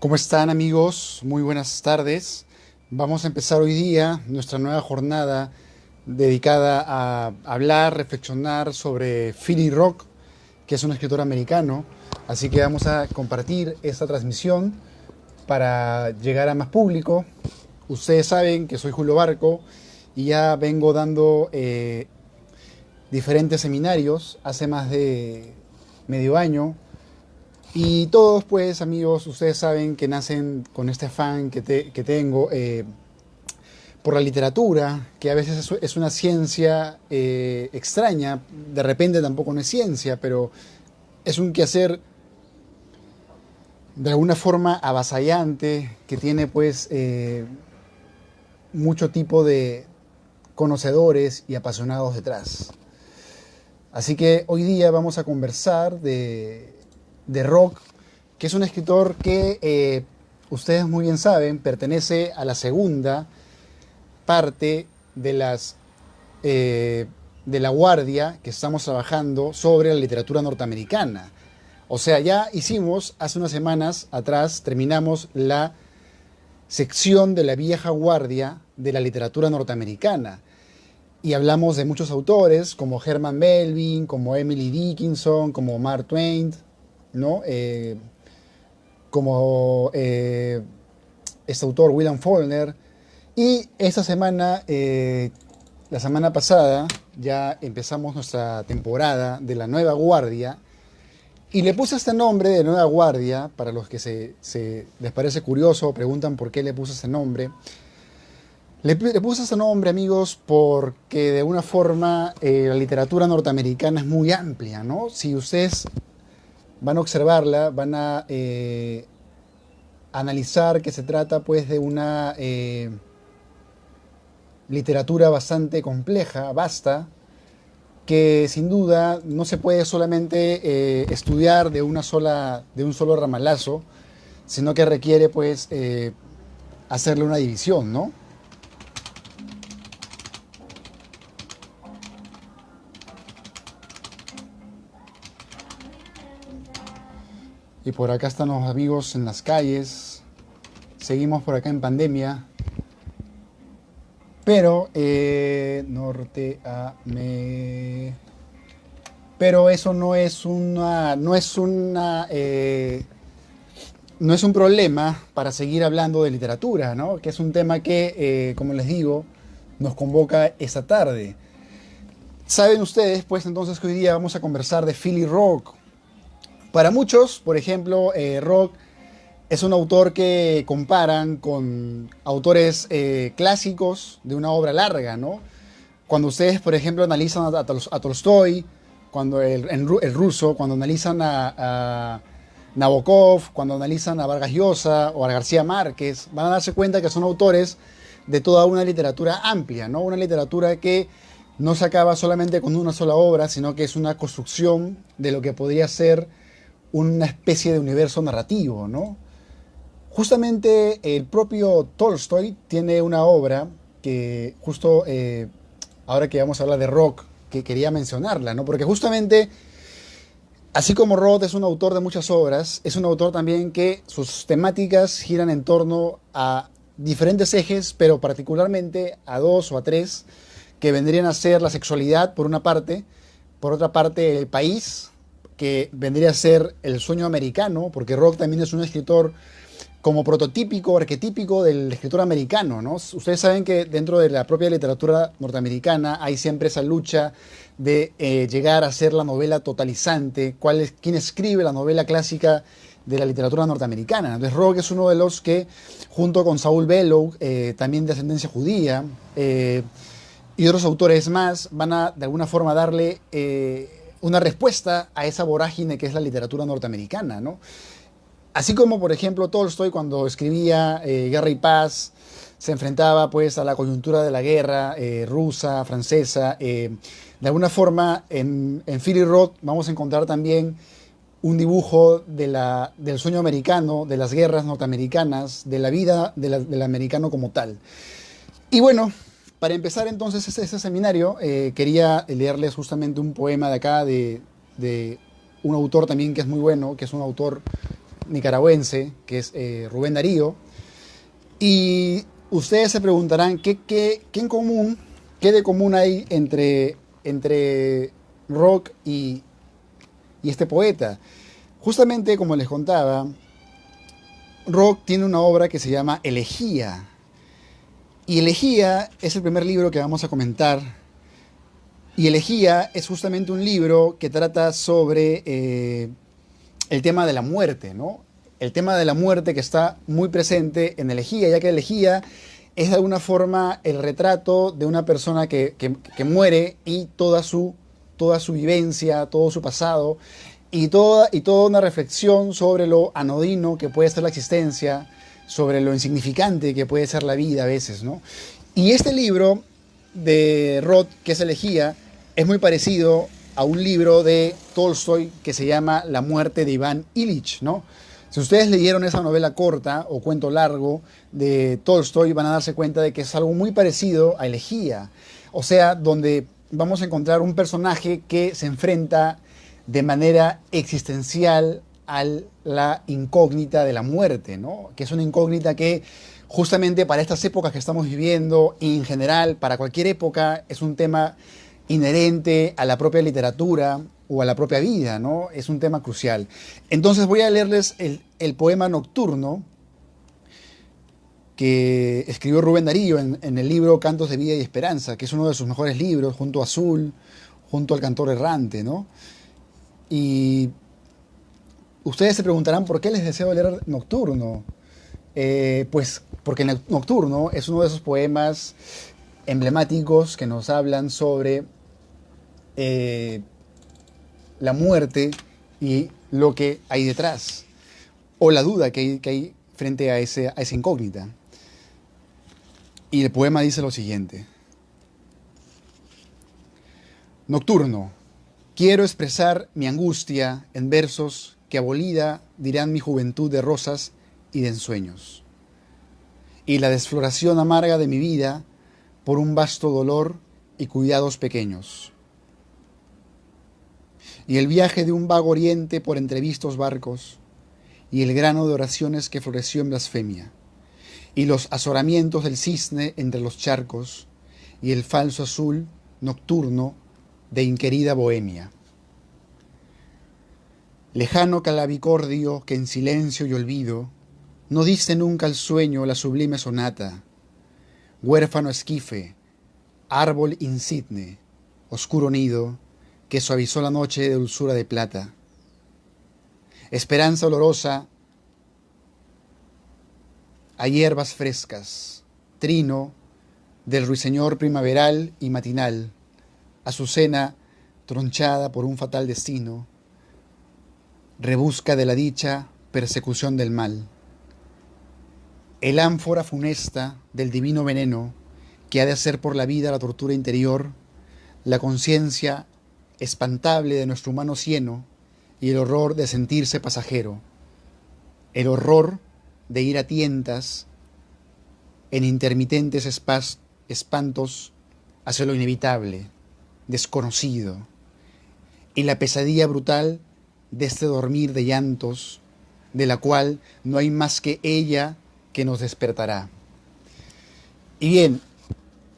¿Cómo están amigos? Muy buenas tardes. Vamos a empezar hoy día nuestra nueva jornada dedicada a hablar, reflexionar sobre Philly Rock, que es un escritor americano. Así que vamos a compartir esta transmisión para llegar a más público. Ustedes saben que soy Julio Barco y ya vengo dando diferentes seminarios hace más de medio año. Y todos, pues, amigos, ustedes saben que nacen con este afán que tengo por la literatura, que a veces es una ciencia extraña, de repente tampoco no es ciencia, pero es un quehacer de alguna forma avasallante, que tiene, pues, mucho tipo de conocedores y apasionados detrás. Así que hoy día vamos a conversar de Rock, que es un escritor que ustedes muy bien saben, pertenece a la segunda parte de la guardia que estamos trabajando sobre la literatura norteamericana. O sea, ya hicimos, hace unas semanas atrás, terminamos la sección de la vieja guardia de la literatura norteamericana. Y hablamos de muchos autores, como Herman Melville, como Emily Dickinson, como Mark Twain, ¿no? Como este autor William Faulkner. Y esta semana, la semana pasada, ya empezamos nuestra temporada de la Nueva Guardia. Y le puse este nombre de Nueva Guardia, para los que les parece curioso, preguntan por qué le puse este nombre. Le puse este nombre, amigos, porque de alguna forma la literatura norteamericana es muy amplia, ¿no? Si ustedes van a observarla, van a analizar que se trata, pues, de una literatura bastante compleja, vasta, que sin duda no se puede solamente estudiar de un solo ramalazo, sino que requiere, pues, hacerle una división, ¿no? Y por acá están los amigos en las calles. Seguimos por acá en pandemia. Pero, pero eso no es un problema para seguir hablando de literatura, ¿no? Que es un tema que, como les digo, nos convoca esta tarde. Saben ustedes, pues, entonces, que hoy día vamos a conversar de Philly Rock. Para muchos, por ejemplo, Rock es un autor que comparan con autores clásicos de una obra larga, ¿no? Cuando ustedes, por ejemplo, analizan a Tolstoy, cuando el ruso, cuando analizan a Nabokov, cuando analizan a Vargas Llosa o a García Márquez, van a darse cuenta que son autores de toda una literatura amplia, ¿no? Una literatura que no se acaba solamente con una sola obra, sino que es una construcción de lo que podría ser una especie de universo narrativo, ¿no? Justamente el propio Tolstoy tiene una obra que justo ahora que vamos a hablar de Rock, que quería mencionarla, ¿no? Porque justamente, así como Roth es un autor de muchas obras, es un autor también que sus temáticas giran en torno a diferentes ejes, pero particularmente a dos o a tres, que vendrían a ser la sexualidad, por una parte, por otra parte el país, que vendría a ser el sueño americano, porque Rock también es un escritor como prototípico, arquetípico del escritor americano, ¿no? Ustedes saben que dentro de la propia literatura norteamericana hay siempre esa lucha de llegar a ser la novela totalizante, quién escribe la novela clásica de la literatura norteamericana. Entonces Rock es uno de los que, junto con Saul Bellow, también de ascendencia judía, y otros autores más, van a de alguna forma darle una respuesta a esa vorágine que es la literatura norteamericana, ¿no? Así como, por ejemplo, Tolstoy, cuando escribía Guerra y Paz, se enfrentaba, pues, a la coyuntura de la guerra rusa, francesa. De alguna forma, en Philly Roth vamos a encontrar también un dibujo del sueño americano, de las guerras norteamericanas, de la vida del americano como tal. Y bueno, para empezar entonces ese seminario, quería leerles justamente un poema de acá de un autor también que es muy bueno, que es un autor nicaragüense, que es Rubén Darío. Y ustedes se preguntarán qué en común, qué de común hay entre Rock y este poeta. Justamente como les contaba, Rock tiene una obra que se llama Elegía. Y Elegía es el primer libro que vamos a comentar. Y Elegía es justamente un libro que trata sobre el tema de la muerte, ¿no? El tema de la muerte que está muy presente en Elegía, ya que Elegía es de alguna forma el retrato de una persona que muere y toda su vivencia, todo su pasado y toda una reflexión sobre lo anodino que puede ser la existencia, sobre lo insignificante que puede ser la vida a veces, ¿no? Y este libro de Roth, que es Elegía, es muy parecido a un libro de Tolstoy que se llama La muerte de Iván Ilich, ¿no? Si ustedes leyeron esa novela corta o cuento largo de Tolstoy, van a darse cuenta de que es algo muy parecido a Elegía. O sea, donde vamos a encontrar un personaje que se enfrenta de manera existencial a la incógnita de la muerte, ¿no? Que es una incógnita que justamente para estas épocas que estamos viviendo y en general para cualquier época es un tema inherente a la propia literatura o a la propia vida, ¿no? Es un tema crucial. Entonces voy a leerles el poema Nocturno que escribió Rubén Darío en el libro Cantos de Vida y Esperanza, que es uno de sus mejores libros, junto a Azul, junto al Cantor Errante, ¿no? Y ustedes se preguntarán por qué les deseo leer Nocturno. Pues porque Nocturno es uno de esos poemas emblemáticos que nos hablan sobre la muerte y lo que hay detrás, o la duda que hay frente a esa incógnita. Y el poema dice lo siguiente: Nocturno, quiero expresar mi angustia en versos que abolida dirán mi juventud de rosas y de ensueños, y la desfloración amarga de mi vida por un vasto dolor y cuidados pequeños, y el viaje de un vago oriente por entrevistos barcos, y el grano de oraciones que floreció en blasfemia, y los azoramientos del cisne entre los charcos, y el falso azul nocturno de inquerida bohemia. Lejano clavicordio que en silencio y olvido no diste nunca al sueño la sublime sonata, huérfano esquife, árbol insigne, oscuro nido que suavizó la noche de dulzura de plata. Esperanza olorosa a hierbas frescas, trino del ruiseñor primaveral y matinal, azucena tronchada por un fatal destino, rebusca de la dicha, persecución del mal. El ánfora funesta del divino veneno que ha de hacer por la vida la tortura interior, la conciencia espantable de nuestro humano cieno y el horror de sentirse pasajero, el horror de ir a tientas en intermitentes espantos hacia lo inevitable, desconocido, y la pesadilla brutal de este dormir de llantos, de la cual no hay más que ella que nos despertará. Y bien,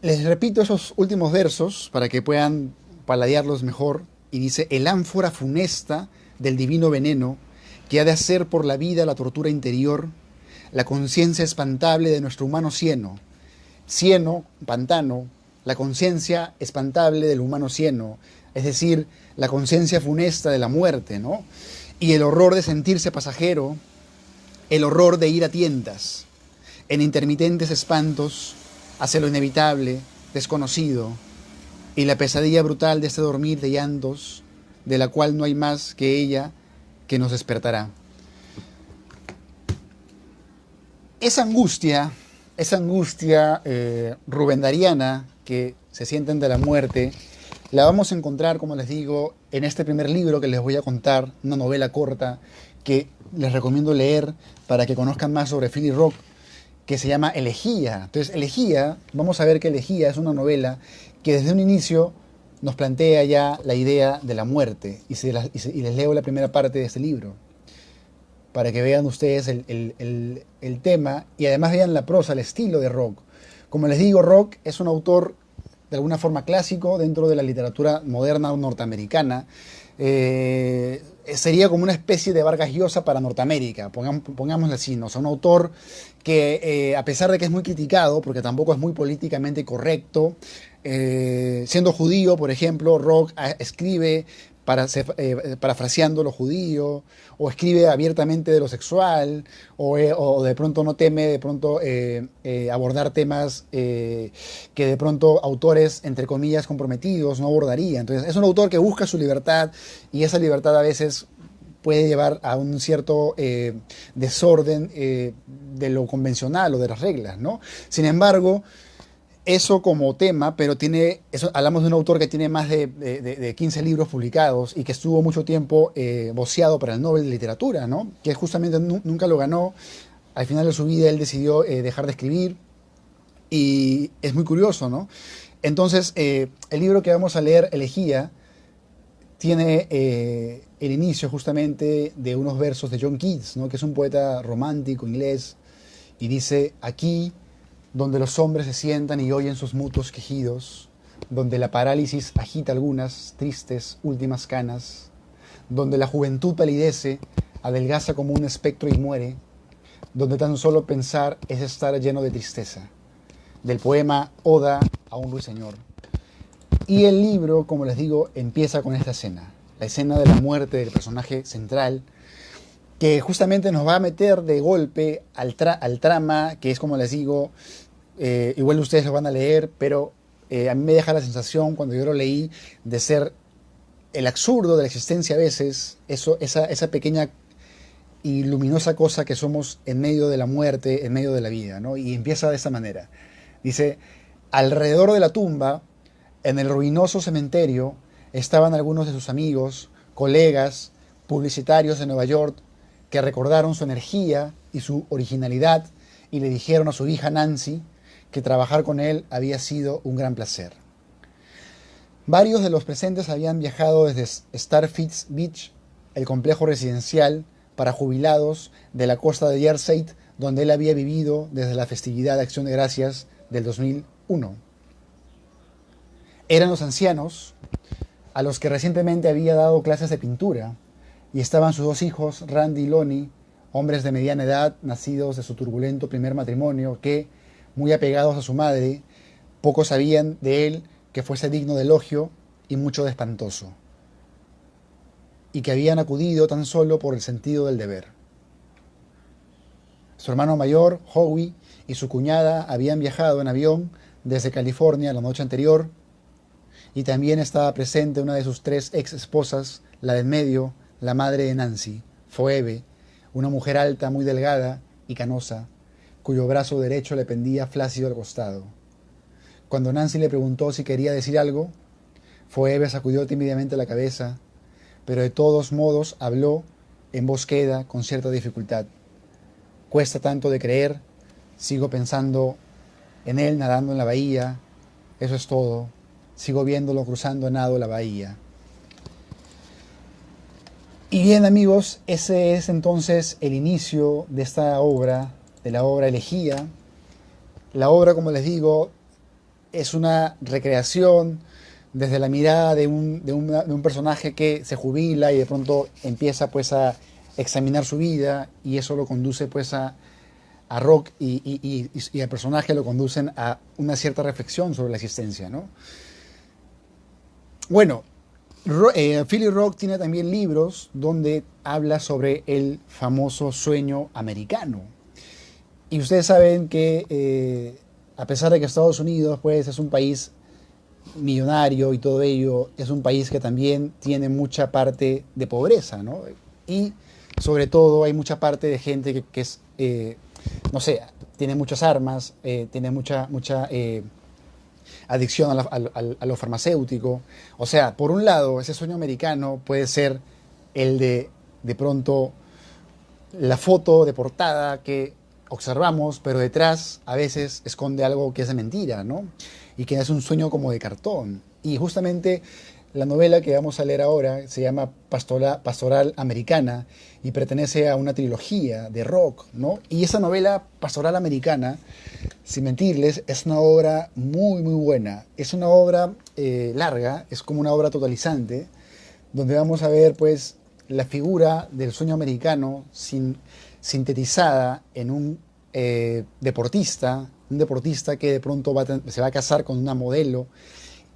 les repito esos últimos versos para que puedan paladearlos mejor. Y dice: el ánfora funesta del divino veneno que ha de hacer por la vida la tortura interior, la conciencia espantable de nuestro humano cieno, pantano, la conciencia espantable del humano cieno, es decir, la conciencia funesta de la muerte, ¿no? Y el horror de sentirse pasajero, el horror de ir a tientas, en intermitentes espantos, hacia lo inevitable, desconocido, y la pesadilla brutal de este dormir de llantos, de la cual no hay más que ella que nos despertará. Esa angustia rubendariana que se sienten de la muerte, la vamos a encontrar, como les digo, en este primer libro que les voy a contar, una novela corta que les recomiendo leer para que conozcan más sobre Philip Roth, que se llama Elegía. Entonces, Elegía, vamos a ver que Elegía es una novela que desde un inicio nos plantea ya la idea de la muerte. Y les leo la primera parte de este libro. para que vean ustedes el tema y además vean la prosa, el estilo de Rock. Como les digo, Rock es un autor de alguna forma clásico dentro de la literatura moderna norteamericana. Sería como una especie de Vargas Llosa para Norteamérica, pongámoslo así, ¿no? O sea, un autor que a pesar de que es muy criticado, porque tampoco es muy políticamente correcto, siendo judío, por ejemplo, Rock escribe parafraseando lo judío, o escribe abiertamente de lo sexual, o de pronto no teme de pronto abordar temas que de pronto autores, entre comillas, comprometidos no abordarían. Entonces es un autor que busca su libertad y esa libertad a veces puede llevar a un cierto desorden de lo convencional o de las reglas, ¿no? Sin embargo, eso como tema, pero hablamos de un autor que tiene más de 15 libros publicados y que estuvo mucho tiempo voceado para el Nobel de Literatura, ¿no? Que justamente nunca lo ganó. Al final de su vida él decidió dejar de escribir y es muy curioso, ¿no? Entonces, el libro que vamos a leer, Elegía, tiene el inicio justamente de unos versos de John Keats, ¿no? Que es un poeta romántico inglés, y dice: aquí, donde los hombres se sientan y oyen sus mutuos quejidos, donde la parálisis agita algunas tristes últimas canas, donde la juventud palidece, adelgaza como un espectro y muere, donde tan solo pensar es estar lleno de tristeza. Del poema Oda a un ruiseñor. Y el libro, como les digo, empieza con esta escena, la escena de la muerte del personaje central, que justamente nos va a meter de golpe al trama, que es, como les digo, igual ustedes lo van a leer, pero a mí me deja la sensación, cuando yo lo leí, de ser el absurdo de la existencia a veces, esa pequeña y luminosa cosa que somos en medio de la muerte, en medio de la vida, ¿no? Y empieza de esta manera. Dice: alrededor de la tumba, en el ruinoso cementerio, estaban algunos de sus amigos, colegas, publicitarios de Nueva York, que recordaron su energía y su originalidad y le dijeron a su hija Nancy que trabajar con él había sido un gran placer. Varios de los presentes habían viajado desde Starfish Beach, el complejo residencial para jubilados de la costa de Jersey, donde él había vivido desde la festividad de Acción de Gracias del 2001. Eran los ancianos a los que recientemente había dado clases de pintura, y estaban sus dos hijos, Randy y Lonnie, hombres de mediana edad, nacidos de su turbulento primer matrimonio, que, muy apegados a su madre, poco sabían de él que fuese digno de elogio y mucho de espantoso, y que habían acudido tan solo por el sentido del deber. Su hermano mayor, Howie, y su cuñada habían viajado en avión desde California la noche anterior, y también estaba presente una de sus 3 ex esposas, la del medio, la madre de Nancy, Phoebe, una mujer alta, muy delgada y canosa, cuyo brazo derecho le pendía flácido al costado. Cuando Nancy le preguntó si quería decir algo, Phoebe sacudió tímidamente la cabeza, pero de todos modos habló en voz queda, con cierta dificultad. Cuesta tanto de creer, sigo pensando en él nadando en la bahía, eso es todo. Sigo viéndolo cruzando a nado la bahía. Y bien, amigos, ese es entonces el inicio de esta obra, de la obra Elegía. La obra, como les digo, es una recreación desde la mirada de un personaje que se jubila y de pronto empieza pues a examinar su vida, y eso lo conduce pues a Rock y al personaje lo conducen a una cierta reflexión sobre la existencia, ¿no? Bueno, Philly Rock tiene también libros donde habla sobre el famoso sueño americano. Y ustedes saben que a pesar de que Estados Unidos pues, es un país millonario y todo ello, es un país que también tiene mucha parte de pobreza, ¿no? Y sobre todo hay mucha parte de gente que es, no sé, tiene muchas armas, tiene mucha adicción a lo farmacéutico. O sea, por un lado, ese sueño americano puede ser el de pronto, la foto de portada que observamos, pero detrás a veces esconde algo que es de mentira, ¿no? Y que es un sueño como de cartón. Y justamente La novela que vamos a leer ahora se llama Pastoral Americana y pertenece a una trilogía de Rock, ¿no? Y esa novela Pastoral Americana, sin mentirles, es una obra muy buena. Es una obra larga, es como una obra totalizante, donde vamos a ver pues la figura del sueño americano sintetizada en un deportista que de pronto se va a casar con una modelo.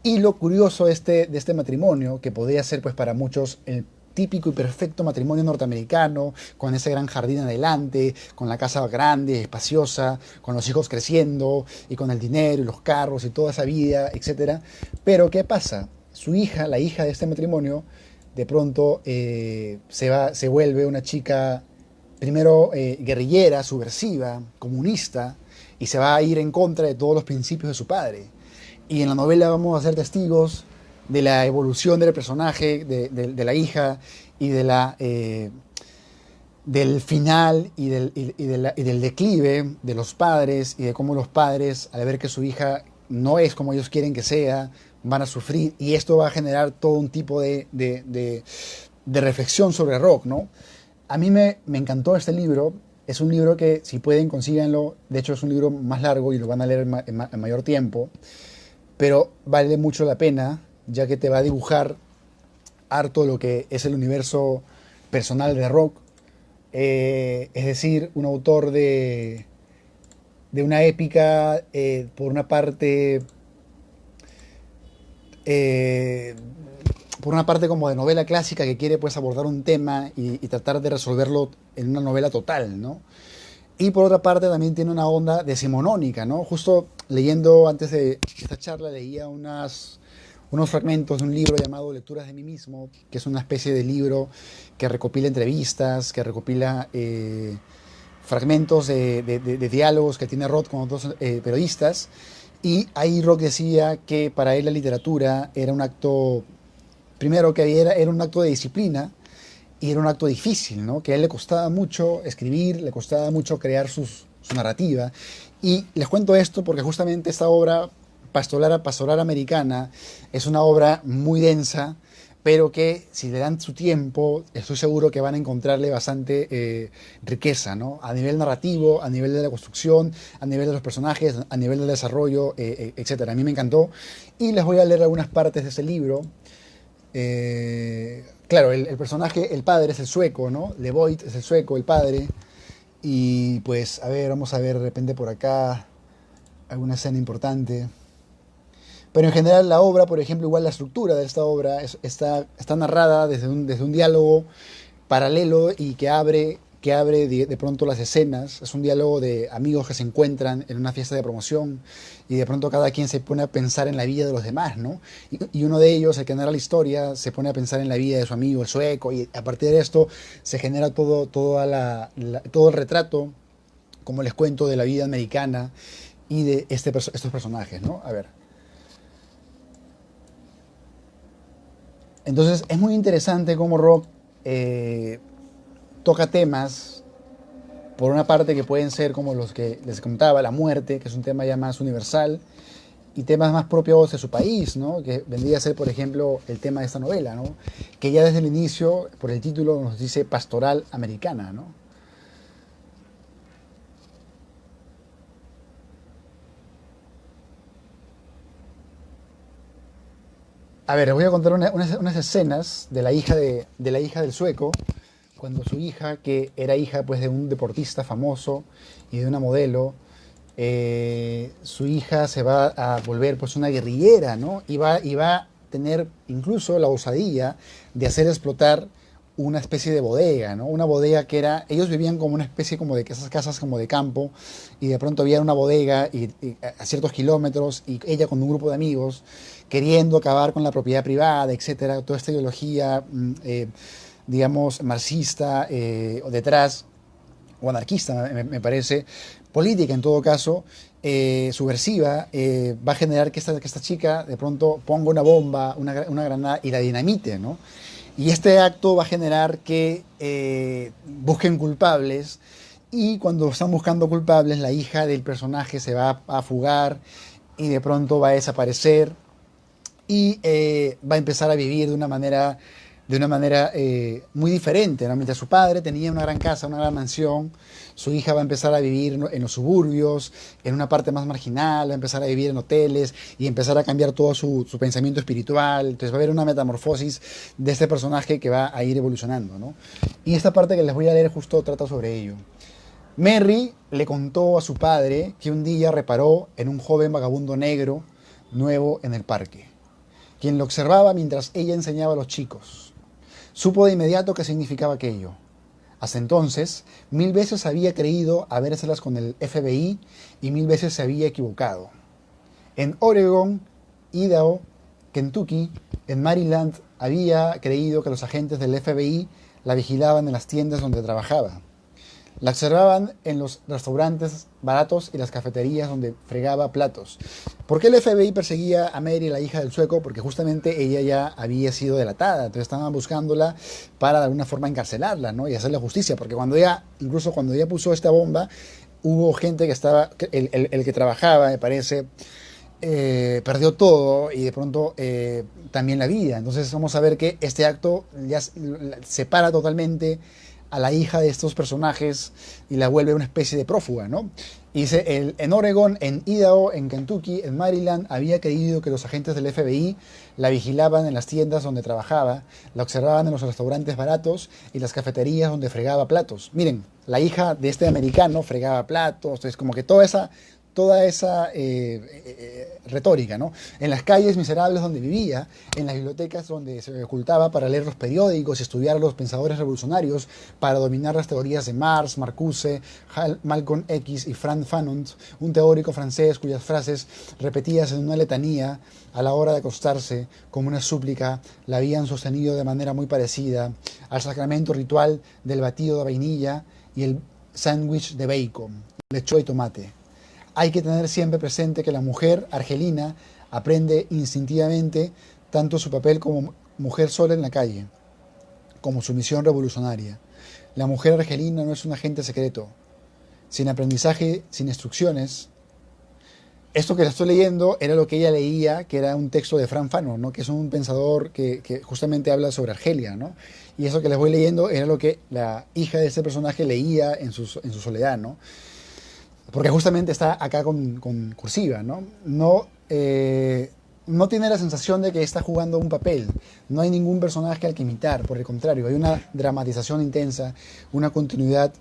Y lo curioso de este matrimonio, que podría ser pues para muchos el típico y perfecto matrimonio norteamericano, con ese gran jardín adelante, con la casa grande, espaciosa, con los hijos creciendo, y con el dinero y los carros y toda esa vida, etcétera. Pero ¿qué pasa? Su hija, la hija de este matrimonio, de pronto se vuelve una chica, primero guerrillera, subversiva, comunista, y se va a ir en contra de todos los principios de su padre. Y en la novela vamos a ser testigos de la evolución del personaje, de la hija, y del final y del declive de los padres, y de cómo los padres, al ver que su hija no es como ellos quieren que sea, van a sufrir, y esto va a generar todo un tipo de reflexión sobre Rock, ¿no? A mí me encantó este libro. Es un libro que, si pueden, consíganlo. De hecho, es un libro más largo y lo van a leer en mayor tiempo, pero vale mucho la pena, ya que te va a dibujar harto lo que es el universo personal de Rock. Es decir, un autor de una épica, por una parte, eh, como de novela clásica, que quiere pues abordar un tema y tratar de resolverlo en una novela total, ¿no? Y por otra parte también tiene una onda decimonónica, ¿no? Justo leyendo antes de esta charla, leía unos fragmentos de un libro llamado Lecturas de mí mismo, que es una especie de libro que recopila entrevistas, que recopila fragmentos de diálogos que tiene Roth con otros periodistas. Y ahí Roth decía que para él la literatura era un acto, primero que era un acto de disciplina, y era un acto difícil, ¿no? Que a él le costaba mucho escribir, le costaba mucho crear su narrativa. Y les cuento esto porque justamente esta obra, Pastoral Americana, es una obra muy densa, pero que si le dan su tiempo, estoy seguro que van a encontrarle bastante riqueza, ¿no? A nivel narrativo, a nivel de la construcción, a nivel de los personajes, a nivel del desarrollo, etc. A mí me encantó. Y les voy a leer algunas partes de ese libro. Claro, el personaje, el padre es el sueco, ¿no? Levoit es el sueco, el padre. Y pues, a ver, vamos a ver de repente por acá alguna escena importante. Pero en general la obra, por ejemplo, igual la estructura de esta obra está narrada desde un diálogo paralelo y que abre de pronto las escenas. Es un diálogo de amigos que se encuentran en una fiesta de promoción y de pronto cada quien se pone a pensar en la vida de los demás, ¿no? Y uno de ellos, el que narra la historia, se pone a pensar en la vida de su amigo, el sueco, y a partir de esto se genera todo el retrato, como les cuento, de la vida americana y de estos personajes, ¿no? A ver. Entonces es muy interesante cómo Rock toca temas, por una parte, que pueden ser como los que les contaba, la muerte, que es un tema ya más universal, y temas más propios de su país, ¿no? Que vendría a ser, por ejemplo, el tema de esta novela, ¿no? Que ya desde el inicio, por el título, nos dice Pastoral Americana, ¿no? A ver, les voy a contar unas escenas de de la hija del sueco, cuando su hija, que era hija pues de un deportista famoso y de una modelo, su hija se va a volver pues una guerrillera, ¿no? Y va a tener incluso la osadía de hacer explotar una especie de bodega, ¿no? Una bodega que era, ellos vivían como una especie como de esas casas como de campo, y de pronto había una bodega y a ciertos kilómetros, y ella con un grupo de amigos queriendo acabar con la propiedad privada, etcétera, toda esta ideología, digamos, marxista detrás, o anarquista, me parece, política en todo caso, subversiva, va a generar que esta chica de pronto ponga una bomba, una granada y la dinamite, ¿no? Y este acto va a generar que busquen culpables, y cuando están buscando culpables, la hija del personaje se va a fugar y de pronto va a desaparecer. y va a empezar a vivir de una manera muy diferente, ¿no? Mientras su padre tenía una gran casa, una gran mansión, su hija va a empezar a vivir, ¿no?, en los suburbios, en una parte más marginal, va a empezar a vivir en hoteles y empezar a cambiar todo su pensamiento espiritual. Entonces va a haber una metamorfosis de este personaje que va a ir evolucionando, ¿no? Y esta parte que les voy a leer justo trata sobre ello. Merry le contó a su padre que un día reparó en un joven vagabundo negro nuevo en el parque, quien lo observaba mientras ella enseñaba a los chicos. Supo de inmediato qué significaba aquello. Hasta entonces, 1000 veces había creído habérselas con el FBI y 1000 veces se había equivocado. En Oregon, Idaho, Kentucky, en Maryland, había creído que los agentes del FBI la vigilaban en las tiendas donde trabajaba. La observaban en los restaurantes baratos y las cafeterías donde fregaba platos. ¿Por qué el FBI perseguía a Mary, la hija del sueco? Porque justamente ella ya había sido delatada. Entonces estaban buscándola para de alguna forma encarcelarla, ¿no?, y hacerle justicia. Porque incluso cuando ella puso esta bomba, hubo gente que estaba, el que trabajaba, me parece, perdió todo y de pronto también la vida. Entonces vamos a ver que este acto ya separa totalmente a la hija de estos personajes y la vuelve una especie de prófuga, ¿no? Y dice, en Oregon, en Idaho, en Kentucky, en Maryland, había creído que los agentes del FBI la vigilaban en las tiendas donde trabajaba, la observaban en los restaurantes baratos y las cafeterías donde fregaba platos. Miren, la hija de este americano fregaba platos, entonces como que toda esa retórica, ¿no? En las calles miserables donde vivía, en las bibliotecas donde se ocultaba para leer los periódicos y estudiar a los pensadores revolucionarios, para dominar las teorías de Marx, Marcuse, Malcolm X y Franz Fanon, un teórico francés cuyas frases, repetidas en una letanía a la hora de acostarse como una súplica, la habían sostenido de manera muy parecida al sacramento ritual del batido de vainilla y el sándwich de bacon, lechuga y tomate. Hay que tener siempre presente que la mujer argelina aprende instintivamente tanto su papel como mujer sola en la calle, como su misión revolucionaria. La mujer argelina no es un agente secreto, sin aprendizaje, sin instrucciones. Esto que le estoy leyendo era lo que ella leía, que era un texto de Franz Fanon, ¿no?, que es un pensador que justamente habla sobre Argelia, ¿no? Y eso que les voy leyendo era lo que la hija de este personaje leía en su soledad, ¿no? Porque justamente está acá con cursiva, ¿no? No tiene la sensación de que está jugando un papel. No hay ningún personaje al que imitar, por el contrario, hay una dramatización intensa, una continuidad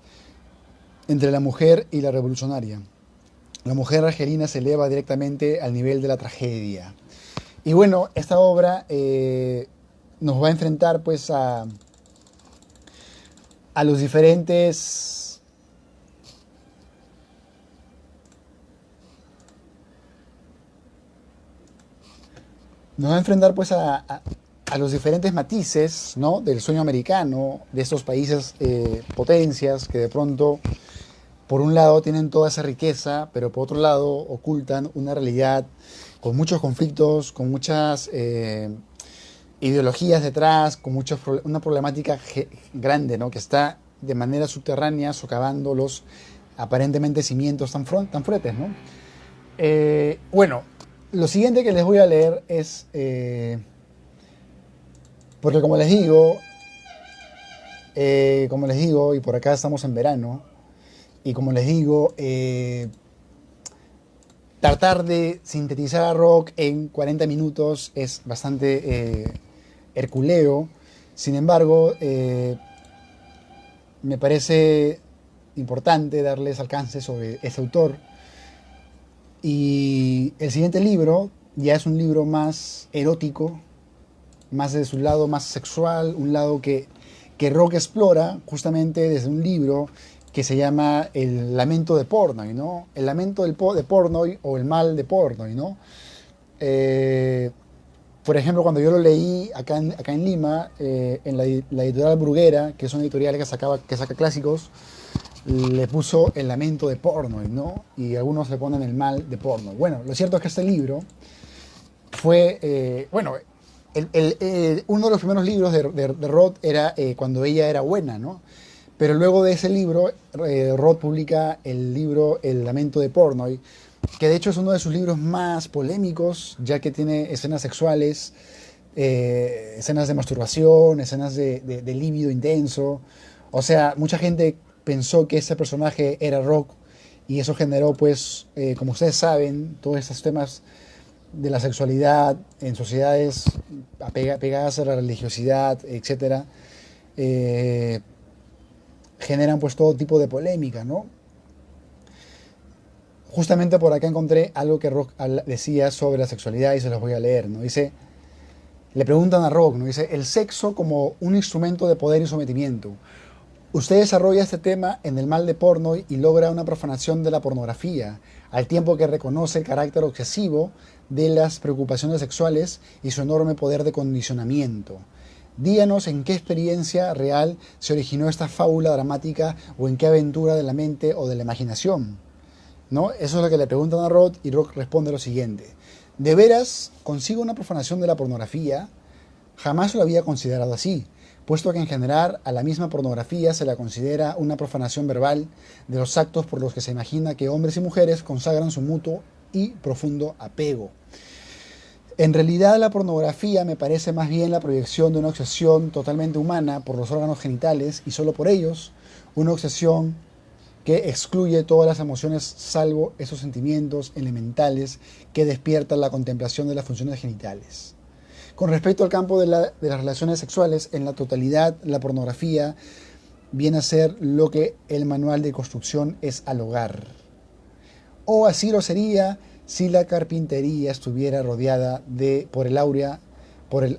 entre la mujer y la revolucionaria. La mujer argelina se eleva directamente al nivel de la tragedia. Y bueno, esta obra nos va a enfrentar pues a los diferentes... Nos va a enfrentar pues a los diferentes matices, ¿no?, del sueño americano, de estos países potencias que de pronto, por un lado, tienen toda esa riqueza, pero por otro lado ocultan una realidad con muchos conflictos, con muchas ideologías detrás, con una problemática grande, ¿no?, que está de manera subterránea socavando los aparentemente cimientos tan fuertes, ¿no? Bueno, lo siguiente que les voy a leer es, porque como les digo, y por acá estamos en verano, y como les digo, tratar de sintetizar a rock en 40 minutos es bastante herculeo. Sin embargo, me parece importante darles alcance sobre ese autor. Y el siguiente libro ya es un libro más erótico, más de su lado más sexual, un lado que Rock explora justamente desde un libro que se llama El lamento de Portnoy, ¿no? El lamento de Portnoy o el mal de Portnoy, ¿no? Por ejemplo, cuando yo lo leí acá en Lima, en la editorial Bruguera, que es una editorial que saca clásicos, le puso el lamento de Portnoy, ¿no? Y algunos le ponen el mal de Portnoy. Bueno, lo cierto es que este libro fue, uno de los primeros libros de Roth era Cuando ella era buena, ¿no? Pero luego de ese libro, Roth publica el libro El lamento de Portnoy, que de hecho es uno de sus libros más polémicos, ya que tiene escenas sexuales, escenas de masturbación, escenas de líbido intenso. O sea, mucha gente pensó que ese personaje era Rock y eso generó, pues, como ustedes saben, todos estos temas de la sexualidad en sociedades pegadas a la religiosidad, etcétera, eh, generan pues todo tipo de polémica, ¿no? Justamente por acá encontré algo que Rock decía sobre la sexualidad y se los voy a leer, ¿no? Dice, le preguntan a Rock, ¿no? Dice, el sexo como un instrumento de poder y sometimiento. Usted desarrolla este tema en el mal de porno y logra una profanación de la pornografía, al tiempo que reconoce el carácter obsesivo de las preocupaciones sexuales y su enorme poder de condicionamiento. Díganos en qué experiencia real se originó esta fábula dramática o en qué aventura de la mente o de la imaginación, ¿no? Eso es lo que le preguntan a Rock y Rock responde lo siguiente. ¿De veras consigo una profanación de la pornografía? Jamás lo había considerado así, puesto que en general a la misma pornografía se la considera una profanación verbal de los actos por los que se imagina que hombres y mujeres consagran su mutuo y profundo apego. En realidad la pornografía me parece más bien la proyección de una obsesión totalmente humana por los órganos genitales y solo por ellos, una obsesión que excluye todas las emociones salvo esos sentimientos elementales que despiertan la contemplación de las funciones genitales. Con respecto al campo de las relaciones sexuales, en la totalidad la pornografía viene a ser lo que el manual de construcción es al hogar. O así lo sería si la carpintería estuviera rodeada por el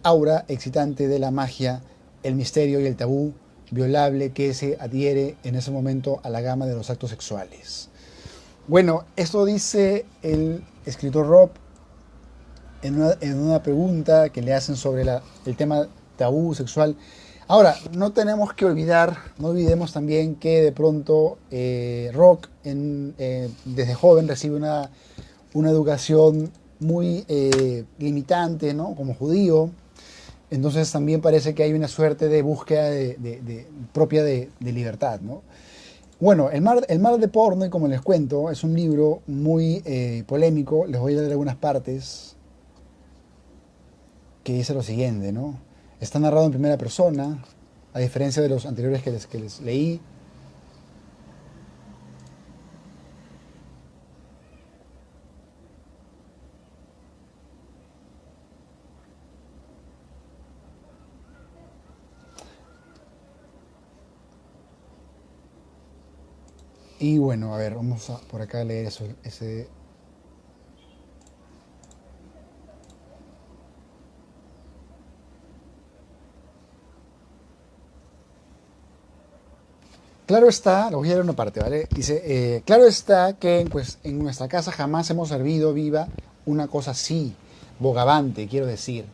aura excitante de la magia, el misterio y el tabú violable que se adhiere en ese momento a la gama de los actos sexuales. Bueno, esto dice el escritor Rob en una pregunta que le hacen sobre el tema tabú sexual. Ahora, no tenemos que olvidar, no olvidemos también que de pronto Rock desde joven recibe una educación muy limitante, ¿no? Como judío. Entonces también parece que hay una suerte de búsqueda propia de libertad, ¿no? Bueno, el mar de porno, y como les cuento, es un libro muy polémico. Les voy a leer algunas partes que dice lo siguiente, ¿no? Está narrado en primera persona, a diferencia de los anteriores que les leí. Y bueno, a ver, vamos a por acá a leer eso, ese. Claro está, lo voy a leer una parte, ¿vale? Dice, claro está que pues, en nuestra casa jamás hemos servido viva una cosa así, bogavante, quiero decir.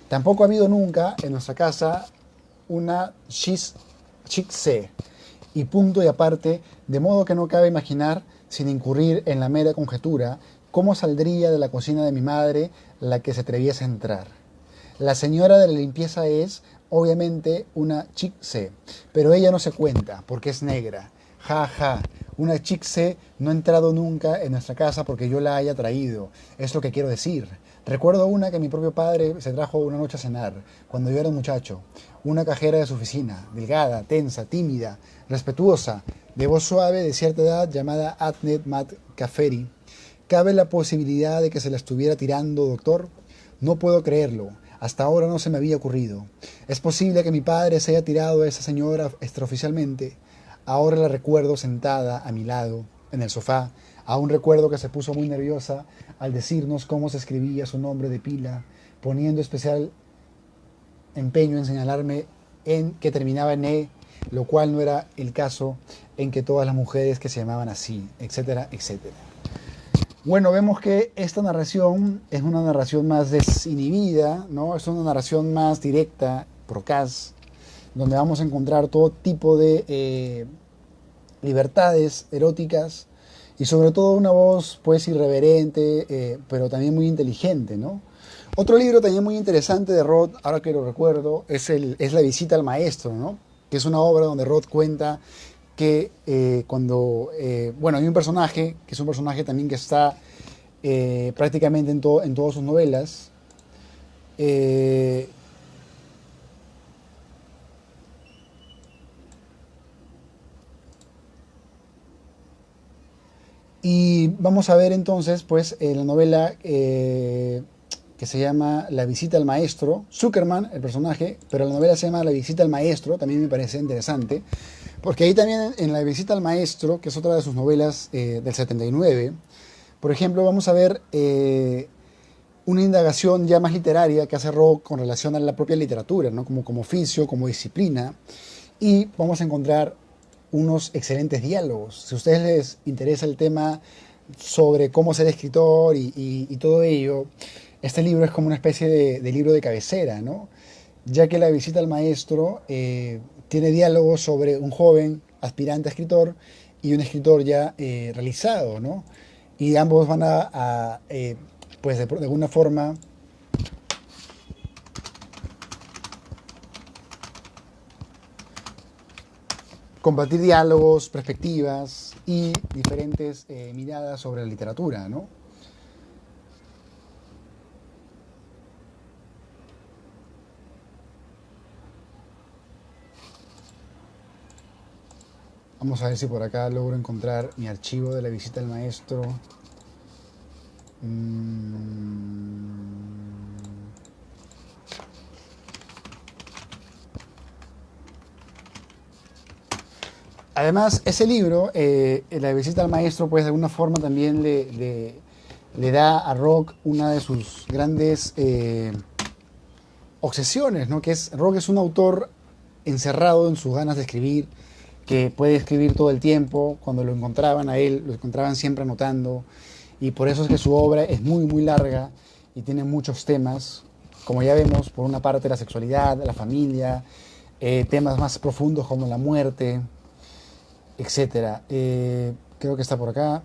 Tampoco ha habido nunca en nuestra casa una chikse, y punto y aparte, de modo que no cabe imaginar, sin incurrir en la mera conjetura, cómo saldría de la cocina de mi madre la que se atreviese a entrar. La señora de la limpieza es, obviamente, una chikse, pero ella no se cuenta porque es negra. Ja, ja, una chikse no ha entrado nunca en nuestra casa porque yo la haya traído. Es lo que quiero decir. Recuerdo una que mi propio padre se trajo una noche a cenar, cuando yo era un muchacho. Una cajera de su oficina, delgada, tensa, tímida, respetuosa, de voz suave, de cierta edad, llamada Atnet Mat Kaferi. ¿Cabe la posibilidad de que se la estuviera tirando, doctor? No puedo creerlo. Hasta ahora no se me había ocurrido. ¿Es posible que mi padre se haya tirado a esa señora extraoficialmente? Ahora la recuerdo sentada a mi lado, en el sofá. Aún recuerdo que se puso muy nerviosa al decirnos cómo se escribía su nombre de pila, poniendo especial empeño en señalarme en que terminaba en E, lo cual no era el caso en que todas las mujeres que se llamaban así, etcétera, etcétera. Bueno, vemos que esta narración es una narración más desinhibida, ¿no? Es una narración más directa, procaz, donde vamos a encontrar todo tipo de libertades eróticas y sobre todo una voz pues irreverente, pero también muy inteligente, ¿no? Otro libro también muy interesante de Roth, ahora que lo recuerdo, es La visita al maestro, ¿no? Que es una obra donde Roth cuenta que bueno, hay un personaje, que es un personaje también que está prácticamente en todas sus novelas. Eh, y vamos a ver entonces, pues, la novela que se llama La visita al maestro, Zuckerman, el personaje, pero la novela se llama La visita al maestro, también me parece interesante, porque ahí también en La visita al maestro, que es otra de sus novelas del 79, por ejemplo, vamos a ver una indagación ya más literaria que hace Rock con relación a la propia literatura, ¿no? Como oficio, como disciplina, y vamos a encontrar unos excelentes diálogos. Si a ustedes les interesa el tema sobre cómo ser escritor y todo ello, este libro es como una especie de libro de cabecera, ¿no? Ya que La visita al maestro tiene diálogos sobre un joven aspirante a escritor y un escritor ya realizado, ¿no? Y ambos van pues de alguna forma compartir diálogos, perspectivas y diferentes miradas sobre la literatura, ¿no? Vamos a ver si por acá logro encontrar mi archivo de la visita al maestro. Además, ese libro, La visita al maestro, pues de alguna forma también le da a Rock una de sus grandes obsesiones, ¿no? Rock es un autor encerrado en sus ganas de escribir, que puede escribir todo el tiempo. Cuando lo encontraban a él, lo encontraban siempre anotando, y por eso es que su obra es muy, muy larga y tiene muchos temas, como ya vemos, por una parte la sexualidad, la familia, temas más profundos como la muerte, etcétera. Creo que está por acá.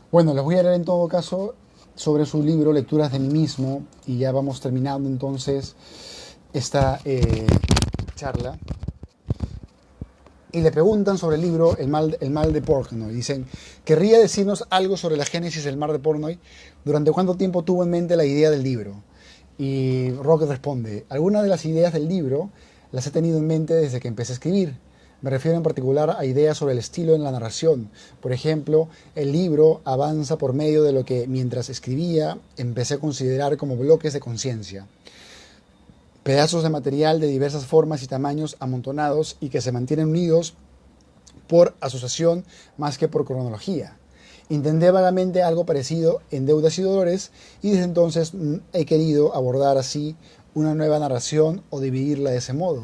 Bueno, les voy a leer en todo caso sobre su libro Lecturas de mí mismo y ya vamos terminando entonces esta charla. Y le preguntan sobre el libro El mal de Portnoy. Dicen, ¿querría decirnos algo sobre la génesis del mal de Portnoy? ¿Durante cuánto tiempo tuvo en mente la idea del libro? Y Rock responde, algunas de las ideas del libro las he tenido en mente desde que empecé a escribir. Me refiero en particular a ideas sobre el estilo en la narración. Por ejemplo, el libro avanza por medio de lo que, mientras escribía, empecé a considerar como bloques de conciencia. Pedazos de material de diversas formas y tamaños amontonados y que se mantienen unidos por asociación más que por cronología. Intenté vagamente algo parecido en Deudas y Dolores y desde entonces he querido abordar así una nueva narración o dividirla de ese modo.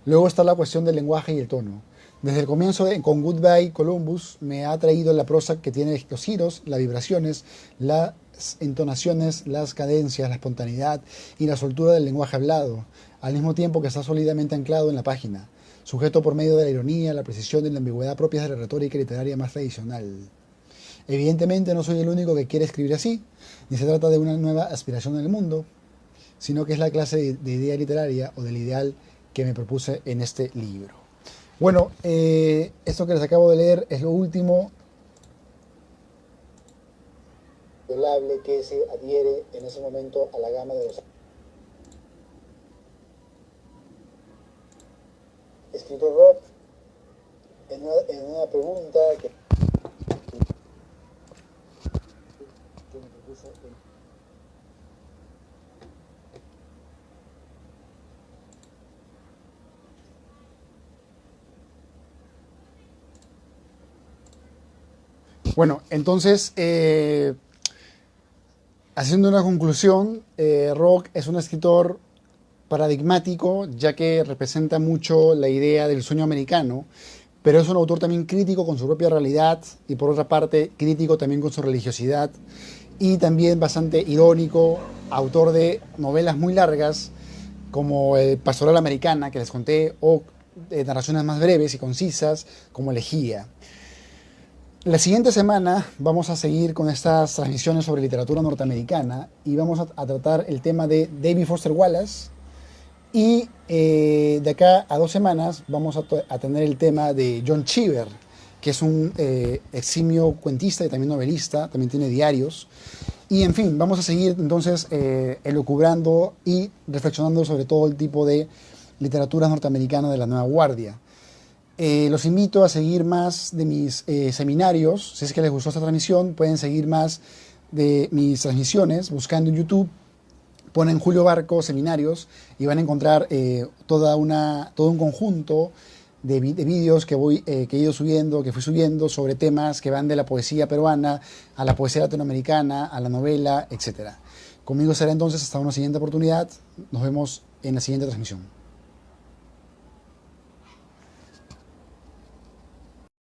Luego está la cuestión del lenguaje y el tono. Desde el comienzo con Goodbye Columbus me ha atraído la prosa que tiene los giros, las vibraciones, las entonaciones, las cadencias, la espontaneidad y la soltura del lenguaje hablado, al mismo tiempo que está sólidamente anclado en la página, sujeto por medio de la ironía, la precisión y la ambigüedad propias de la retórica literaria más tradicional. Evidentemente no soy el único que quiere escribir así, ni se trata de una nueva aspiración en el mundo, sino que es la clase de idea literaria o del ideal que me propuse en este libro. Bueno, esto que les acabo de leer es lo último violable que se adhiere en ese momento a la gama de los escritor Rock en una pregunta que me propuso Bueno, entonces, haciendo una conclusión, Rock es un escritor paradigmático, ya que representa mucho la idea del sueño americano, pero es un autor también crítico con su propia realidad y por otra parte crítico también con su religiosidad y también bastante irónico, autor de novelas muy largas como Pastoral Americana, que les conté, o narraciones más breves y concisas como Elegía. La siguiente semana vamos a seguir con estas transmisiones sobre literatura norteamericana y vamos a tratar el tema de David Foster Wallace. Y de acá a 2 semanas vamos a tener el tema de John Cheever, que es un eximio cuentista y también novelista, también tiene diarios. Y en fin, vamos a seguir entonces elucubrando y reflexionando sobre todo el tipo de literatura norteamericana de la nueva guardia. Los invito a seguir más de mis seminarios. Si es que les gustó esta transmisión, pueden seguir más de mis transmisiones buscando en YouTube. Ponen Julio Barco Seminarios y van a encontrar todo un conjunto de vídeos que he ido subiendo, que fui subiendo sobre temas que van de la poesía peruana a la poesía latinoamericana, a la novela, etc. Conmigo será entonces hasta una siguiente oportunidad. Nos vemos en la siguiente transmisión.